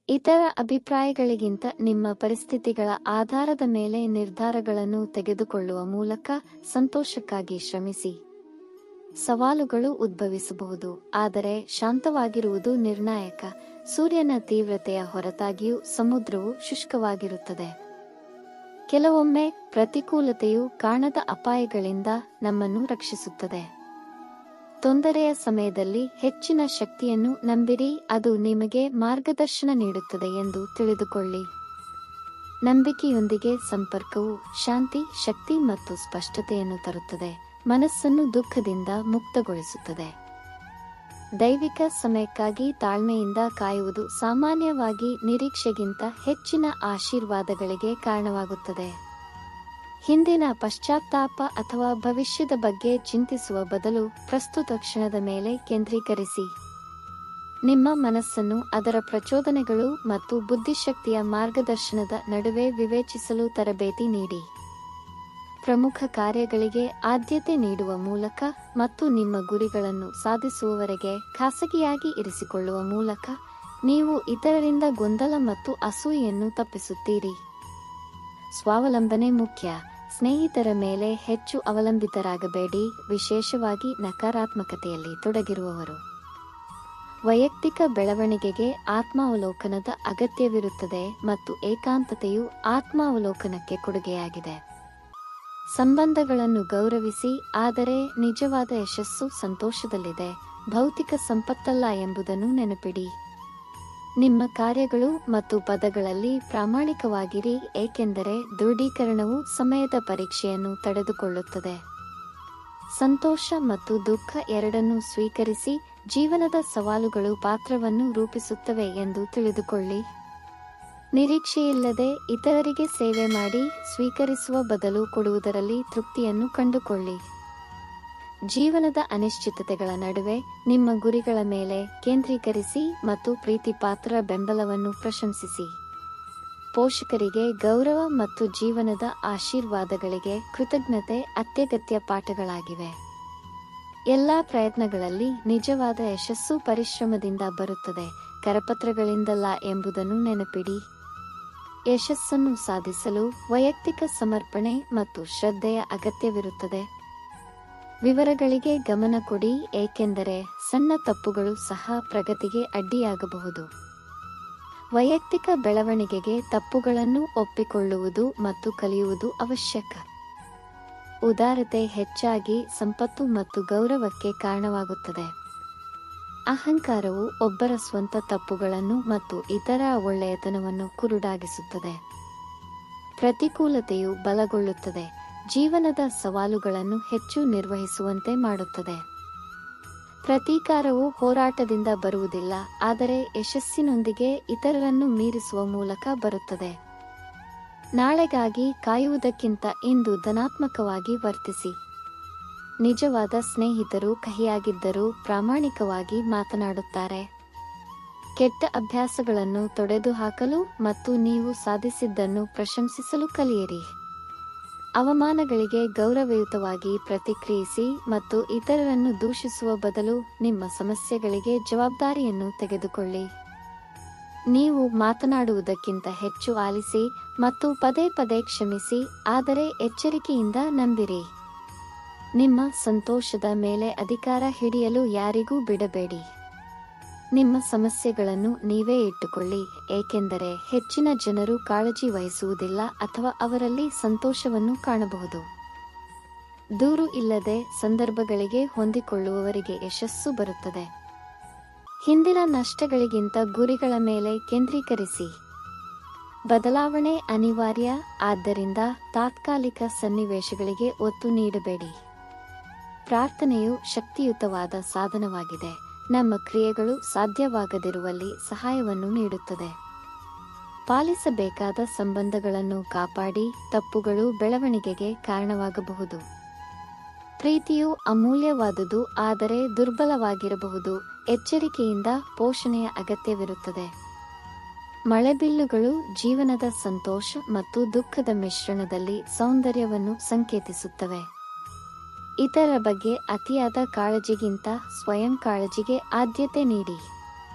ಇತರ ಅಭಿಪ್ರಾಯಗಳಿಗಿಂತ ನಿಮ್ಮ ಪರಿಸ್ಥಿತಿಗಳ ಆಧಾರದ ಮೇಲೆ ನಿರ್ಧಾರಗಳನ್ನು ತೆಗೆದುಕೊಳ್ಳುವ ಮೂಲಕ ಸಂತೋಷಕ್ಕಾಗಿ ಶ್ರಮಿಸಿ. ಸವಾಲುಗಳು ಉದ್ಭವಿಸಬಹುದು, ಆದರೆ ಶಾಂತವಾಗಿರುವುದು ನಿರ್ಣಾಯಕ. ಸೂರ್ಯನ ತೀವ್ರತೆಯ ಹೊರತಾಗಿಯೂ ಸಮುದ್ರವು ಶುಷ್ಕವಾಗಿರುತ್ತದೆ. ಕೆಲವೊಮ್ಮೆ ಪ್ರತಿಕೂಲತೆಯು ಕಾಣದ ಅಪಾಯಗಳಿಂದ ನಮ್ಮನ್ನು ರಕ್ಷಿಸುತ್ತದೆ. ತೊಂದರೆಯ ಸಮಯದಲ್ಲಿ ಹೆಚ್ಚಿನ ಶಕ್ತಿಯನ್ನು ನಂಬಿರಿ, ಅದು ನಿಮಗೆ ಮಾರ್ಗದರ್ಶನ ನೀಡುತ್ತದೆ ಎಂದು ತಿಳಿದುಕೊಳ್ಳಿ. ನಂಬಿಕೆಯೊಂದಿಗೆ ಸಂಪರ್ಕವು ಶಾಂತಿ, ಶಕ್ತಿ ಮತ್ತು ಸ್ಪಷ್ಟತೆಯನ್ನು ತರುತ್ತದೆ, ಮನಸ್ಸನ್ನು ದುಃಖದಿಂದ ಮುಕ್ತಗೊಳಿಸುತ್ತದೆ. ದೈವಿಕ ಸಮಯಕ್ಕಾಗಿ ತಾಳ್ಮೆಯಿಂದ ಕಾಯುವುದು ಸಾಮಾನ್ಯವಾಗಿ ನಿರೀಕ್ಷೆಗಿಂತ ಹೆಚ್ಚಿನ ಆಶೀರ್ವಾದಗಳಿಗೆ ಕಾರಣವಾಗುತ್ತದೆ. ಹಿಂದಿನ ಪಶ್ಚಾತ್ತಾಪ ಅಥವಾ ಭವಿಷ್ಯದ ಬಗ್ಗೆ ಚಿಂತಿಸುವ ಬದಲು ಪ್ರಸ್ತುತ ಕ್ಷಣದ ಮೇಲೆ ಕೇಂದ್ರೀಕರಿಸಿ. ನಿಮ್ಮ ಮನಸ್ಸನ್ನು ಅದರ ಪ್ರಚೋದನೆಗಳು ಮತ್ತು ಬುದ್ಧಿಶಕ್ತಿಯ ಮಾರ್ಗದರ್ಶನದ ನಡುವೆ ವಿವೇಚಿಸಲು ತರಬೇತಿ ನೀಡಿ. ಪ್ರಮುಖ ಕಾರ್ಯಗಳಿಗೆ ಆದ್ಯತೆ ನೀಡುವ ಮೂಲಕ ಮತ್ತು ನಿಮ್ಮ ಗುರಿಗಳನ್ನು ಸಾಧಿಸುವವರೆಗೆ ಖಾಸಗಿಯಾಗಿ ಇರಿಸಿಕೊಳ್ಳುವ ಮೂಲಕ ನೀವು ಇತರರಿಂದ ಗೊಂದಲ ಮತ್ತು ಅಸೂಯೆಯನ್ನು ತಪ್ಪಿಸುತ್ತೀರಿ. ಸ್ವಾವಲಂಬನೆ ಮುಖ್ಯ. ಸ್ನೇಹಿತರ ಮೇಲೆ ಹೆಚ್ಚು ಅವಲಂಬಿತರಾಗಬೇಡಿ, ವಿಶೇಷವಾಗಿ ನಕಾರಾತ್ಮಕತೆಯಲ್ಲಿ ತೊಡಗಿರುವವರು. ವೈಯಕ್ತಿಕ ಬೆಳವಣಿಗೆಗೆ ಆತ್ಮಾವಲೋಕನದ ಅಗತ್ಯವಿರುತ್ತದೆ ಮತ್ತು ಏಕಾಂತತೆಯು ಆತ್ಮಾವಲೋಕನಕ್ಕೆ ಕೊಡುಗೆಯಾಗಿದೆ. ಸಂಬಂಧಗಳನ್ನು ಗೌರವಿಸಿ, ಆದರೆ ನಿಜವಾದ ಯಶಸ್ಸು ಸಂತೋಷದಲ್ಲಿದೆ, ಭೌತಿಕ ಸಂಪತ್ತಲ್ಲ ಎಂಬುದನ್ನು ನೆನಪಿಡಿ. ನಿಮ್ಮ ಕಾರ್ಯಗಳು ಮತ್ತು ಪದಗಳಲ್ಲಿ ಪ್ರಾಮಾಣಿಕವಾಗಿರಿ, ಏಕೆಂದರೆ ದೃಢೀಕರಣವು ಸಮಯದ ಪರೀಕ್ಷೆಯನ್ನು ತಡೆದುಕೊಳ್ಳುತ್ತದೆ. ಸಂತೋಷ ಮತ್ತು ದುಃಖ ಎರಡನ್ನೂ ಸ್ವೀಕರಿಸಿ. ಜೀವನದ ಸವಾಲುಗಳು ಪಾತ್ರವನ್ನು ರೂಪಿಸುತ್ತವೆ ಎಂದು ತಿಳಿದುಕೊಳ್ಳಿ. ನಿರೀಕ್ಷೆಯಿಲ್ಲದೆ ಇತರರಿಗೆ ಸೇವೆ ಮಾಡಿ, ಸ್ವೀಕರಿಸುವ ಬದಲು ಕೊಡುವುದರಲ್ಲಿ ತೃಪ್ತಿಯನ್ನು ಕಂಡುಕೊಳ್ಳಿ. ಜೀವನದ ಅನಿಶ್ಚಿತತೆಗಳ ನಡುವೆ ನಿಮ್ಮ ಗುರಿಗಳ ಮೇಲೆ ಕೇಂದ್ರೀಕರಿಸಿ ಮತ್ತು ಪ್ರೀತಿಪಾತ್ರ ಬೆಂಬಲವನ್ನು ಪ್ರಶಂಸಿಸಿ. ಪೋಷಕರಿಗೆ ಗೌರವ ಮತ್ತು ಜೀವನದ ಆಶೀರ್ವಾದಗಳಿಗೆ ಕೃತಜ್ಞತೆ ಅತ್ಯಗತ್ಯ ಪಾಠಗಳಾಗಿವೆ. ಎಲ್ಲಾ ಪ್ರಯತ್ನಗಳಲ್ಲಿ ನಿಜವಾದ ಯಶಸ್ಸು ಪರಿಶ್ರಮದಿಂದ ಬರುತ್ತದೆ, ಕರಪತ್ರಗಳಿಂದಲ್ಲ ಎಂಬುದನ್ನು ನೆನಪಿಡಿ. ಯಶಸ್ಸನ್ನು ಸಾಧಿಸಲು ವೈಯಕ್ತಿಕ ಸಮರ್ಪಣೆ ಮತ್ತು ಶ್ರದ್ಧೆಯ ಅಗತ್ಯವಿರುತ್ತದೆ. ವಿವರಗಳಿಗೆ ಗಮನ ಕೊಡಿ, ಏಕೆಂದರೆ ಸಣ್ಣ ತಪ್ಪುಗಳು ಸಹ ಪ್ರಗತಿಗೆ ಅಡ್ಡಿಯಾಗಬಹುದು. ವೈಯಕ್ತಿಕ ಬೆಳವಣಿಗೆಗೆ ತಪ್ಪುಗಳನ್ನು ಒಪ್ಪಿಕೊಳ್ಳುವುದು ಮತ್ತು ಕಲಿಯುವುದು ಅವಶ್ಯಕ. ಉದಾರತೆ ಹೆಚ್ಚಾಗಿ ಸಂಪತ್ತು ಮತ್ತು ಗೌರವಕ್ಕೆ ಕಾರಣವಾಗುತ್ತದೆ. ಅಹಂಕಾರವು ಒಬ್ಬರ ಸ್ವಂತ ತಪ್ಪುಗಳನ್ನು ಮತ್ತು ಇತರ ಒಳ್ಳೆಯತನವನ್ನು ಕುರುಡಾಗಿಸುತ್ತದೆ. ಪ್ರತಿಕೂಲತೆಯು ಬಲಗೊಳ್ಳುತ್ತದೆ, ಜೀವನದ ಸವಾಲುಗಳನ್ನು ಹೆಚ್ಚು ನಿರ್ವಹಿಸುವಂತೆ ಮಾಡುತ್ತದೆ. ಪ್ರತೀಕಾರವು ಹೋರಾಟದಿಂದ ಬರುವುದಿಲ್ಲ, ಆದರೆ ಯಶಸ್ಸಿನೊಂದಿಗೆ ಇತರರನ್ನು ಮೀರಿಸುವ ಮೂಲಕ ಬರುತ್ತದೆ. ನಾಳೆಗಾಗಿ ಕಾಯುವುದಕ್ಕಿಂತ ಇಂದು ಧನಾತ್ಮಕವಾಗಿ ವರ್ತಿಸಿ. ನಿಜವಾದ ಸ್ನೇಹಿತರು ಕಹಿಯಾಗಿದ್ದರೂ ಪ್ರಾಮಾಣಿಕವಾಗಿ ಮಾತನಾಡುತ್ತಾರೆ. ಕೆಟ್ಟ ಅಭ್ಯಾಸಗಳನ್ನು ತೊಡೆದುಹಾಕಲು ಮತ್ತು ನೀವು ಸಾಧಿಸಿದ್ದನ್ನು ಪ್ರಶಂಸಿಸಲು ಕಲಿಯಿರಿ. ಅವಮಾನಗಳಿಗೆ ಗೌರವಯುತವಾಗಿ ಪ್ರತಿಕ್ರಿಯಿಸಿ ಮತ್ತು ಇತರರನ್ನು ದೂಷಿಸುವ ಬದಲು ನಿಮ್ಮ ಸಮಸ್ಯೆಗಳಿಗೆ ಜವಾಬ್ದಾರಿಯನ್ನು ತೆಗೆದುಕೊಳ್ಳಿ. ನೀವು ಮಾತನಾಡುವುದಕ್ಕಿಂತ ಹೆಚ್ಚು ಆಲಿಸಿ ಮತ್ತು ಪದೇ ಪದೇ ಕ್ಷಮಿಸಿ, ಆದರೆ ಎಚ್ಚರಿಕೆಯಿಂದ ನಂಬಿರಿ. ನಿಮ್ಮ ಸಂತೋಷದ ಮೇಲೆ ಅಧಿಕಾರ ಹಿಡಿಯಲು ಯಾರಿಗೂ ಬಿಡಬೇಡಿ. ನಿಮ್ಮ ಸಮಸ್ಯೆಗಳನ್ನು ನೀವೇ ಇಟ್ಟುಕೊಳ್ಳಿ, ಏಕೆಂದರೆ ಹೆಚ್ಚಿನ ಜನರು ಕಾಳಜಿ ವಹಿಸುವುದಿಲ್ಲ ಅಥವಾ ಅವರಲ್ಲಿ ಸಂತೋಷವನ್ನು ಕಾಣಬಹುದು. ದೂರು ಇಲ್ಲದೆ ಸಂದರ್ಭಗಳಿಗೆ ಹೊಂದಿಕೊಳ್ಳುವವರಿಗೆ ಯಶಸ್ಸು ಬರುತ್ತದೆ. ಹಿಂದಿನ ನಷ್ಟಗಳಿಗಿಂತ ಗುರಿಗಳ ಮೇಲೆ ಕೇಂದ್ರೀಕರಿಸಿ. ಬದಲಾವಣೆ ಅನಿವಾರ್ಯ, ಆದ್ದರಿಂದ ತಾತ್ಕಾಲಿಕ ಸನ್ನಿವೇಶಗಳಿಗೆ ಒತ್ತು ನೀಡಬೇಡಿ. ಪ್ರಾರ್ಥನೆಯು ಶಕ್ತಿಯುತವಾದ ಸಾಧನವಾಗಿದೆ, ನಮ್ಮ ಕ್ರಿಯೆಗಳು ಸಾಧ್ಯವಾಗದಿರುವಲ್ಲಿ ಸಹಾಯವನ್ನು ನೀಡುತ್ತದೆ. ಪಾಲಿಸಬೇಕಾದ ಸಂಬಂಧಗಳನ್ನು ಕಾಪಾಡಿ, ತಪ್ಪುಗಳು ಬೆಳವಣಿಗೆಗೆ ಕಾರಣವಾಗಬಹುದು. ಪ್ರೀತಿಯು ಅಮೂಲ್ಯವಾದುದು, ಆದರೆ ದುರ್ಬಲವಾಗಿರಬಹುದು. ಎಚ್ಚರಿಕೆಯಿಂದ ಪೋಷಣೆಯ ಅಗತ್ಯವಿರುತ್ತದೆ. ಮಳೆಬಿಲ್ಲುಗಳು ಜೀವನದ ಸಂತೋಷ ಮತ್ತು ದುಃಖದ ಮಿಶ್ರಣದಲ್ಲಿ ಸೌಂದರ್ಯವನ್ನು ಸಂಕೇತಿಸುತ್ತವೆ. ಇತರ ಬಗ್ಗೆ ಅತಿಯಾದ ಕಾಳಜಿಗಿಂತ ಸ್ವಯಂ ಕಾಳಜಿಗೆ ಆದ್ಯತೆ ನೀಡಿ.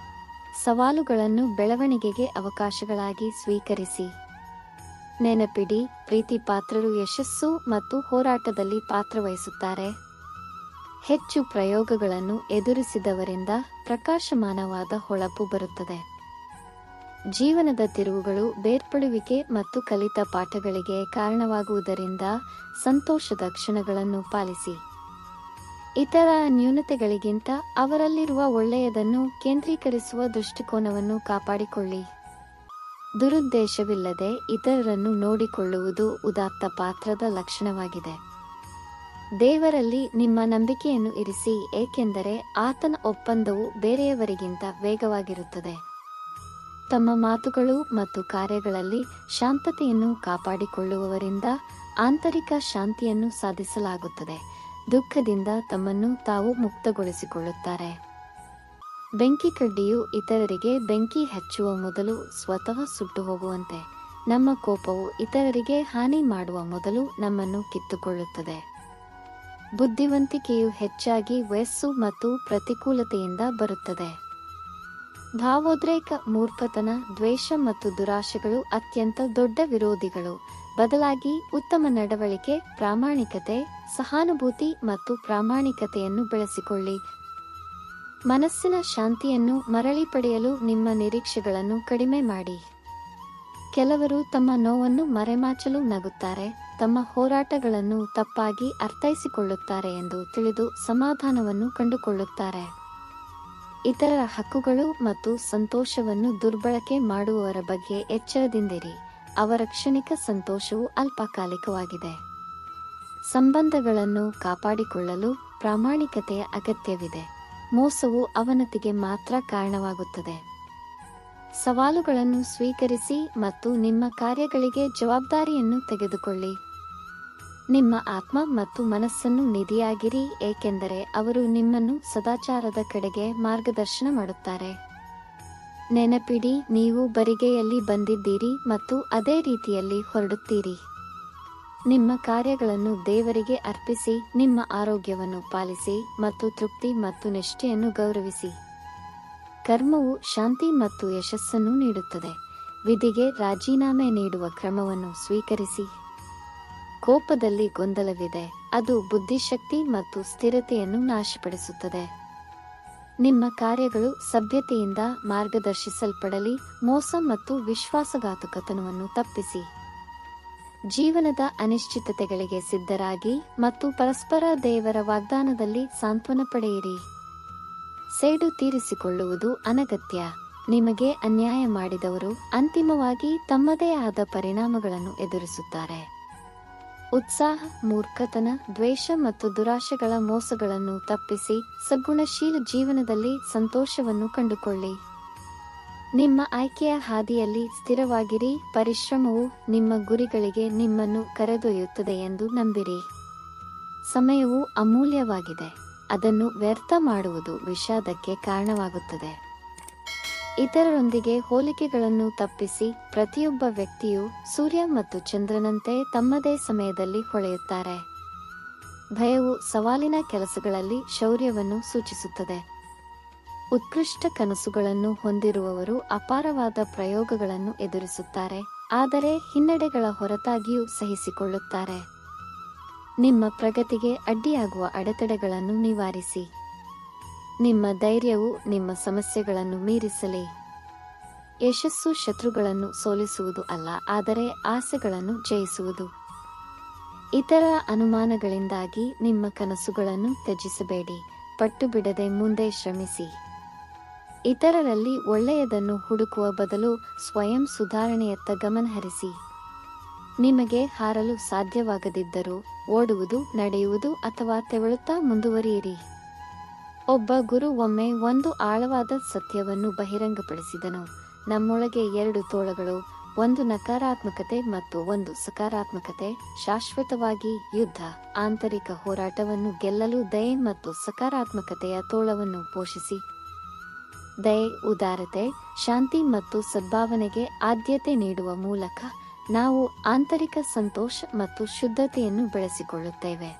ಸವಾಲುಗಳನ್ನು ಬೆಳವಣಿಗೆಗೆ ಅವಕಾಶಗಳಾಗಿ ಸ್ವೀಕರಿಸಿ. ನೆನಪಿಡಿ, ಪ್ರೀತಿ ಪಾತ್ರರು ಯಶಸ್ಸು ಮತ್ತು ಹೋರಾಟದಲ್ಲಿ ಪಾತ್ರವಹಿಸುತ್ತಾರೆ. ಹೆಚ್ಚು ಪ್ರಯೋಗಗಳನ್ನು ಎದುರಿಸಿದವರಿಂದ ಪ್ರಕಾಶಮಾನವಾದ ಹೊಳಪು ಬರುತ್ತದೆ. ಜೀವನದ ತಿರುವುಗಳು ಬೇರ್ಪಡುವಿಕೆ ಮತ್ತು ಕಲಿತ ಪಾಠಗಳಿಗೆ ಕಾರಣವಾಗುವುದರಿಂದ ಸಂತೋಷದ ಕ್ಷಣಗಳನ್ನು ಪಾಲಿಸಿ. ಇತರ ನ್ಯೂನತೆಗಳಿಗಿಂತ ಅವರಲ್ಲಿರುವ ಒಳ್ಳೆಯದನ್ನು ಕೇಂದ್ರೀಕರಿಸುವ ದೃಷ್ಟಿಕೋನವನ್ನು ಕಾಪಾಡಿಕೊಳ್ಳಿ. ದುರುದ್ದೇಶವಿಲ್ಲದೆ ಇತರರನ್ನು ನೋಡಿಕೊಳ್ಳುವುದು ಉದಾತ್ತ ಪಾತ್ರದ ಲಕ್ಷಣವಾಗಿದೆ. ದೇವರಲ್ಲಿ ನಿಮ್ಮ ನಂಬಿಕೆಯನ್ನು ಇರಿಸಿ, ಏಕೆಂದರೆ ಆತನ ಒಪ್ಪಂದವು ಬೇರೆಯವರಿಗಿಂತ ವೇಗವಾಗಿರುತ್ತದೆ. ತಮ್ಮ ಮಾತುಗಳು ಮತ್ತು ಕಾರ್ಯಗಳಲ್ಲಿ ಶಾಂತತೆಯನ್ನು ಕಾಪಾಡಿಕೊಳ್ಳುವವರಿಂದ ಆಂತರಿಕ ಶಾಂತಿಯನ್ನು ಸಾಧಿಸಲಾಗುತ್ತದೆ. ದುಃಖದಿಂದ ತಮ್ಮನ್ನು ತಾವು ಮುಕ್ತಗೊಳಿಸಿಕೊಳ್ಳುತ್ತಾರೆ. ಬೆಂಕಿ ಕಡ್ಡಿಯು ಇತರರಿಗೆ ಬೆಂಕಿ ಹಚ್ಚುವ ಮೊದಲು ಸ್ವತಃ ಸುಟ್ಟು ಹೋಗುವಂತೆ, ನಮ್ಮ ಕೋಪವು ಇತರರಿಗೆ ಹಾನಿ ಮಾಡುವ ಮೊದಲು ನಮ್ಮನ್ನು ಕಿತ್ತುಕೊಳ್ಳುತ್ತದೆ. ಬುದ್ಧಿವಂತಿಕೆಯು ಹೆಚ್ಚಾಗಿ ವಯಸ್ಸು ಮತ್ತು ಪ್ರತಿಕೂಲತೆಯಿಂದ ಬರುತ್ತದೆ. ಭಾವೋದ್ರೇಕ, ಮೂರ್ಖತನ, ದ್ವೇಷ ಮತ್ತು ದುರಾಶೆಗಳು ಅತ್ಯಂತ ದೊಡ್ಡ ವಿರೋಧಿಗಳು. ಬದಲಾಗಿ ಉತ್ತಮ ನಡವಳಿಕೆ, ಪ್ರಾಮಾಣಿಕತೆ, ಸಹಾನುಭೂತಿ ಮತ್ತು ಪ್ರಾಮಾಣಿಕತೆಯನ್ನು ಬೆಳೆಸಿಕೊಳ್ಳಿ. ಮನಸ್ಸಿನ ಶಾಂತಿಯನ್ನು ಮರಳಿ ಪಡೆಯಲು ನಿಮ್ಮ ನಿರೀಕ್ಷೆಗಳನ್ನು ಕಡಿಮೆ ಮಾಡಿ. ಕೆಲವರು ತಮ್ಮ ನೋವನ್ನು ಮರೆಮಾಚಲು ನಗುತ್ತಾರೆ, ತಮ್ಮ ಹೋರಾಟಗಳನ್ನು ತಪ್ಪಾಗಿ ಅರ್ಥೈಸಿಕೊಳ್ಳುತ್ತಾರೆ ಎಂದು ತಿಳಿದು ಸಮಾಧಾನವನ್ನು ಕಂಡುಕೊಳ್ಳುತ್ತಾರೆ. ಇತರರ ಹಕ್ಕುಗಳು ಮತ್ತು ಸಂತೋಷವನ್ನು ದುರ್ಬಳಕೆ ಮಾಡುವವರ ಬಗ್ಗೆ ಎಚ್ಚರದಿಂದಿರಿ. ಅವರ ಕ್ಷಣಿಕ ಸಂತೋಷವು ಅಲ್ಪಕಾಲಿಕವಾಗಿದೆ. ಸಂಬಂಧಗಳನ್ನು ಕಾಪಾಡಿಕೊಳ್ಳಲು ಪ್ರಾಮಾಣಿಕತೆಯ ಅಗತ್ಯವಿದೆ. ಮೋಸವು ಅವನತಿಗೆ ಮಾತ್ರ ಕಾರಣವಾಗುತ್ತದೆ. ಸವಾಲುಗಳನ್ನು ಸ್ವೀಕರಿಸಿ ಮತ್ತು ನಿಮ್ಮ ಕಾರ್ಯಗಳಿಗೆ ಜವಾಬ್ದಾರಿಯನ್ನು ತೆಗೆದುಕೊಳ್ಳಿ. ನಿಮ್ಮ ಆತ್ಮ ಮತ್ತು ಮನಸ್ಸನ್ನು ನಿಧಿಯಾಗಿರಿ, ಏಕೆಂದರೆ ಅವರು ನಿಮ್ಮನ್ನು ಸದಾಚಾರದ ಕಡೆಗೆ ಮಾರ್ಗದರ್ಶನ ಮಾಡುತ್ತಾರೆ. ನೆನಪಿಡಿ, ನೀವು ಬರಿಗೈಯಲ್ಲಿ ಬಂದಿದ್ದೀರಿ ಮತ್ತು ಅದೇ ರೀತಿಯಲ್ಲಿ ಹೊರಡುತ್ತೀರಿ. ನಿಮ್ಮ ಕಾರ್ಯಗಳನ್ನು ದೇವರಿಗೆ ಅರ್ಪಿಸಿ, ನಿಮ್ಮ ಆರೋಗ್ಯವನ್ನು ಪಾಲಿಸಿ ಮತ್ತು ತೃಪ್ತಿ ಮತ್ತು ನಿಷ್ಠೆಯನ್ನು ಗೌರವಿಸಿ. ಕರ್ಮವು ಶಾಂತಿ ಮತ್ತು ಯಶಸ್ಸನ್ನು ನೀಡುತ್ತದೆ. ವಿಧಿಗೆ ರಾಜೀನಾಮೆ ನೀಡುವ ಕ್ರಮವನ್ನು ಸ್ವೀಕರಿಸಿ. ಕೋಪದಲ್ಲಿ ಗೊಂದಲವಿದೆ, ಅದು ಬುದ್ಧಿಶಕ್ತಿ ಮತ್ತು ಸ್ಥಿರತೆಯನ್ನು ನಾಶಪಡಿಸುತ್ತದೆ. ನಿಮ್ಮ ಕಾರ್ಯಗಳು ಸಭ್ಯತೆಯಿಂದ ಮಾರ್ಗದರ್ಶಿಸಲ್ಪಡಲಿ. ಮೋಸ ಮತ್ತು ವಿಶ್ವಾಸಘಾತುಕತನವನ್ನು ತಪ್ಪಿಸಿ. ಜೀವನದ ಅನಿಶ್ಚಿತತೆಗಳಿಗೆ ಸಿದ್ಧರಾಗಿ ಮತ್ತು ಪರಸ್ಪರ ದೇವರ ವಾಗ್ದಾನದಲ್ಲಿ ಸಾಂತ್ವನ ಪಡೆಯಿರಿ. ಸೇಡು ತೀರಿಸಿಕೊಳ್ಳುವುದು ಅನಗತ್ಯ. ನಿಮಗೆ ಅನ್ಯಾಯ ಮಾಡಿದವರು ಅಂತಿಮವಾಗಿ ತಮ್ಮದೇ ಆದ ಪರಿಣಾಮಗಳನ್ನು ಎದುರಿಸುತ್ತಾರೆ. ಉತ್ಸಾಹ, ಮೂರ್ಖತನ, ದ್ವೇಷ ಮತ್ತು ದುರಾಶೆಗಳ ಮೋಸಗಳನ್ನು ತಪ್ಪಿಸಿ ಸದ್ಗುಣಶೀಲ ಜೀವನದಲ್ಲಿ ಸಂತೋಷವನ್ನು ಕಂಡುಕೊಳ್ಳಿ. ನಿಮ್ಮ ಆಯ್ಕೆಯ ಹಾದಿಯಲ್ಲಿ ಸ್ಥಿರವಾಗಿರಿ. ಪರಿಶ್ರಮವು ನಿಮ್ಮ ಗುರಿಗಳಿಗೆ ನಿಮ್ಮನ್ನು ಕರೆದೊಯ್ಯುತ್ತದೆ ಎಂದು ನಂಬಿರಿ. ಸಮಯವು ಅಮೂಲ್ಯವಾಗಿದೆ. ಅದನ್ನು ವ್ಯರ್ಥ ಮಾಡುವುದು ವಿಷಾದಕ್ಕೆ ಕಾರಣವಾಗುತ್ತದೆ. ಇತರರೊಂದಿಗೆ ಹೋಲಿಕೆಗಳನ್ನು ತಪ್ಪಿಸಿ. ಪ್ರತಿಯೊಬ್ಬ ವ್ಯಕ್ತಿಯು ಸೂರ್ಯ ಮತ್ತು ಚಂದ್ರನಂತೆ ತಮ್ಮದೇ ಸಮಯದಲ್ಲಿ ಹೊಳೆಯುತ್ತಾರೆ. ಭಯವು ಸವಾಲಿನ ಕೆಲಸಗಳಲ್ಲಿ ಶೌರ್ಯವನ್ನು ಸೂಚಿಸುತ್ತದೆ. ಉತ್ಕೃಷ್ಟ ಕನಸುಗಳನ್ನು ಹೊಂದಿರುವವರು ಅಪಾರವಾದ ಪ್ರಯೋಗಗಳನ್ನು ಎದುರಿಸುತ್ತಾರೆ, ಆದರೆ ಹಿನ್ನಡೆಗಳ ಹೊರತಾಗಿಯೂ ಸಹಿಸಿಕೊಳ್ಳುತ್ತಾರೆ. ನಿಮ್ಮ ಪ್ರಗತಿಗೆ ಅಡ್ಡಿಯಾಗುವ ಅಡೆತಡೆಗಳನ್ನು ನಿವಾರಿಸಿ. ನಿಮ್ಮ ಧೈರ್ಯವು ನಿಮ್ಮ ಸಮಸ್ಯೆಗಳನ್ನು ಮೀರಿಸಲಿ. ಯಶಸ್ಸು ಶತ್ರುಗಳನ್ನು ಸೋಲಿಸುವುದು ಅಲ್ಲ, ಆದರೆ ಆಸೆಗಳನ್ನು ಜಯಿಸುವುದು. ಇತರ ಅನುಮಾನಗಳಿಂದಾಗಿ ನಿಮ್ಮ ಕನಸುಗಳನ್ನು ತ್ಯಜಿಸಬೇಡಿ. ಪಟ್ಟು ಬಿಡದೆ ಮುಂದೆ ಶ್ರಮಿಸಿ. ಇತರರಲ್ಲಿ ಒಳ್ಳೆಯದನ್ನು ಹುಡುಕುವ ಬದಲು ಸ್ವಯಂ ಸುಧಾರಣೆಯತ್ತ ಗಮನಹರಿಸಿ. ನಿಮಗೆ ಹಾರಲು ಸಾಧ್ಯವಾಗದಿದ್ದರೂ ಓಡುವುದು, ನಡೆಯುವುದು ಅಥವಾ ತೆವಳುತ್ತಾ ಮುಂದುವರಿಯಿರಿ. ಒಬ್ಬ ಗುರು ಒಮ್ಮೆ ಒಂದು ಆಳವಾದ ಸತ್ಯವನ್ನು ಬಹಿರಂಗಪಡಿಸಿದನು: ನಮ್ಮೊಳಗೆ 2 ತೋಳಗಳು, ಒಂದು ನಕಾರಾತ್ಮಕತೆ ಮತ್ತು ಒಂದು ಸಕಾರಾತ್ಮಕತೆ. ಶಾಶ್ವತವಾಗಿ ಯುದ್ಧ. ಆಂತರಿಕ ಹೋರಾಟವನ್ನು ಗೆಲ್ಲಲು ದಯೆ ಮತ್ತು ಸಕಾರಾತ್ಮಕತೆಯ ತೋಳವನ್ನು ಪೋಷಿಸಿ. ದಯೆ, ಉದಾರತೆ, ಶಾಂತಿ ಮತ್ತು ಸದ್ಭಾವನೆಗೆ ಆದ್ಯತೆ ನೀಡುವ ಮೂಲಕ ನಾವು ಆಂತರಿಕ ಸಂತೋಷ ಮತ್ತು ಶುದ್ಧತೆಯನ್ನು ಬೆಳೆಸಿಕೊಳ್ಳುತ್ತೇವೆ.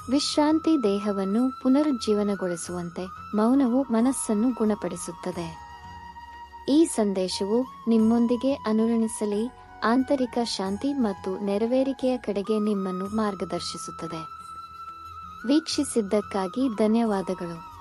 ವಿಶ್ರಾಂತಿ ದೇಹವನ್ನು ಪುನರುಜ್ಜೀವನಗೊಳಿಸುವಂತೆ, ಮೌನವು ಮನಸ್ಸನ್ನು ಗುಣಪಡಿಸುತ್ತದೆ. ಈ ಸಂದೇಶವು ನಿಮ್ಮೊಂದಿಗೆ ಅನುರಣಿಸಲಿ, ಆಂತರಿಕ ಶಾಂತಿ ಮತ್ತು ನೆರವೇರಿಕೆಯ ಕಡೆಗೆ ನಿಮ್ಮನ್ನು ಮಾರ್ಗದರ್ಶಿಸುತ್ತದೆ. ವೀಕ್ಷಿಸಿದ್ದಕ್ಕಾಗಿ ಧನ್ಯವಾದಗಳು.